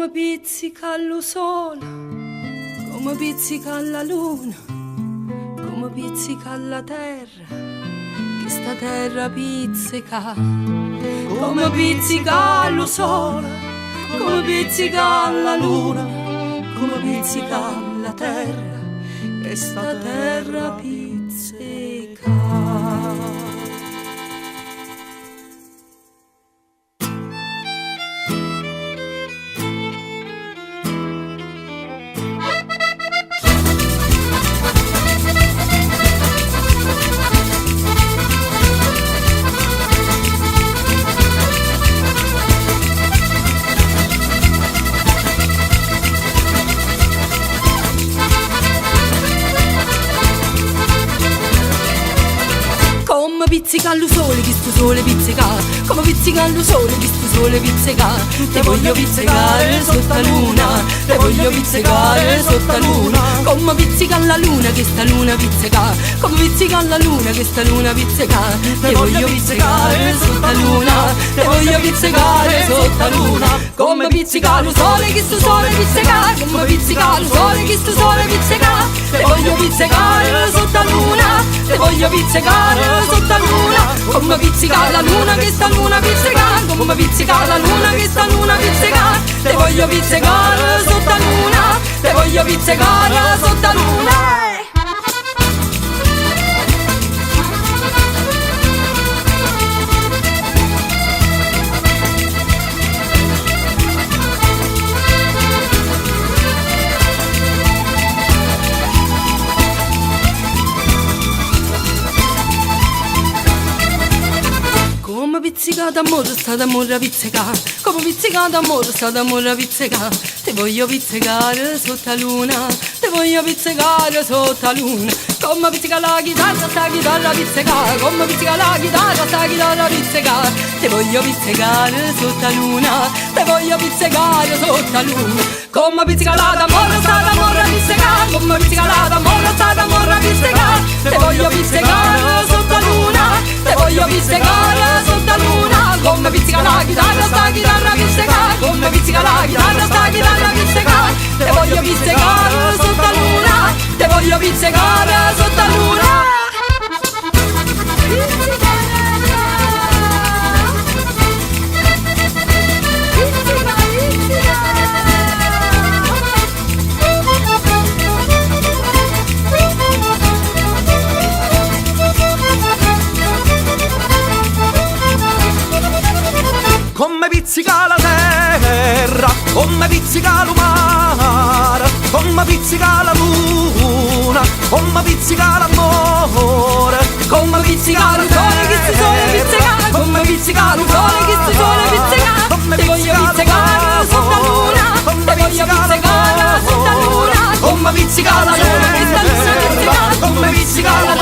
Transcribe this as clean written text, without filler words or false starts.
come pizzica lo sole, come pizzica la luna, come pizzica la terra, che sta terra pizzica, come pizzica lo sole, come pizzica la luna, come pizzica la terra, che sta terra pizzica. Come pizzica lo sole, che sto sole pizzica, come pizzica lo sole, che sto sole pizzica. Te voglio pizzicare sotto la luna, te voglio pizzicare sotto la luna. Come pizzica la luna, che sta luna pizzica, come pizzica la luna, che sta luna pizzica. Te voglio pizzicare sotto la luna, te voglio pizzicare sotto la luna. Come pizzica lo sole, che sto sole pizzica, come pizzica lo sole, che sto sole pizzica. Te voglio pizzicare sotto la luna, te voglio pizzicare sotto la luna. Come pizzica la luna, che sta luna pizzica, come pizzica la luna, che sta luna pizzica. Te voglio pizzicare sotto la luna, te voglio pizzicare sotto la luna. Come pizzica d'amore, sta d'amore a pizzicare, come pizzica d'amore, sta d'amore a pizzicare. Te voglio pizzicare sotto la luna, te voglio pizzicare sotto la luna. Come pizzica la chitarra, sta chitarra pizzicare, come pizzica la chitarra, sta chitarra pizzicare. Te voglio pizzicare sotto la luna, te voglio pizzicare sotto la luna. Come pizzica la d'amore, sta d'amore a pizzicare, come pizzica la d'amore, sta d'amore a pizzicare. Te voglio pizzicare sotto la luna, te voglio pizzicare sotto la luna. Come pizzica la chitarra, sta chitarra pizzicare, come pizzica la chitarra, sta chitarra pizzicare. Te voglio pizzicare sotto la luna, te voglio pizzicare sotto la luna. Come pizzica la terra, come pizzica il mare, come pizzica la luna, come pizzica l'amore. Come pizzica lo sole, che sto sole pizzica, come pizzica lo sole, che sto sole pizzica. Te voglio pizzicare sotto la luna, te voglio pizzicare sotto la luna. Come pizzica la terra, come pizzica la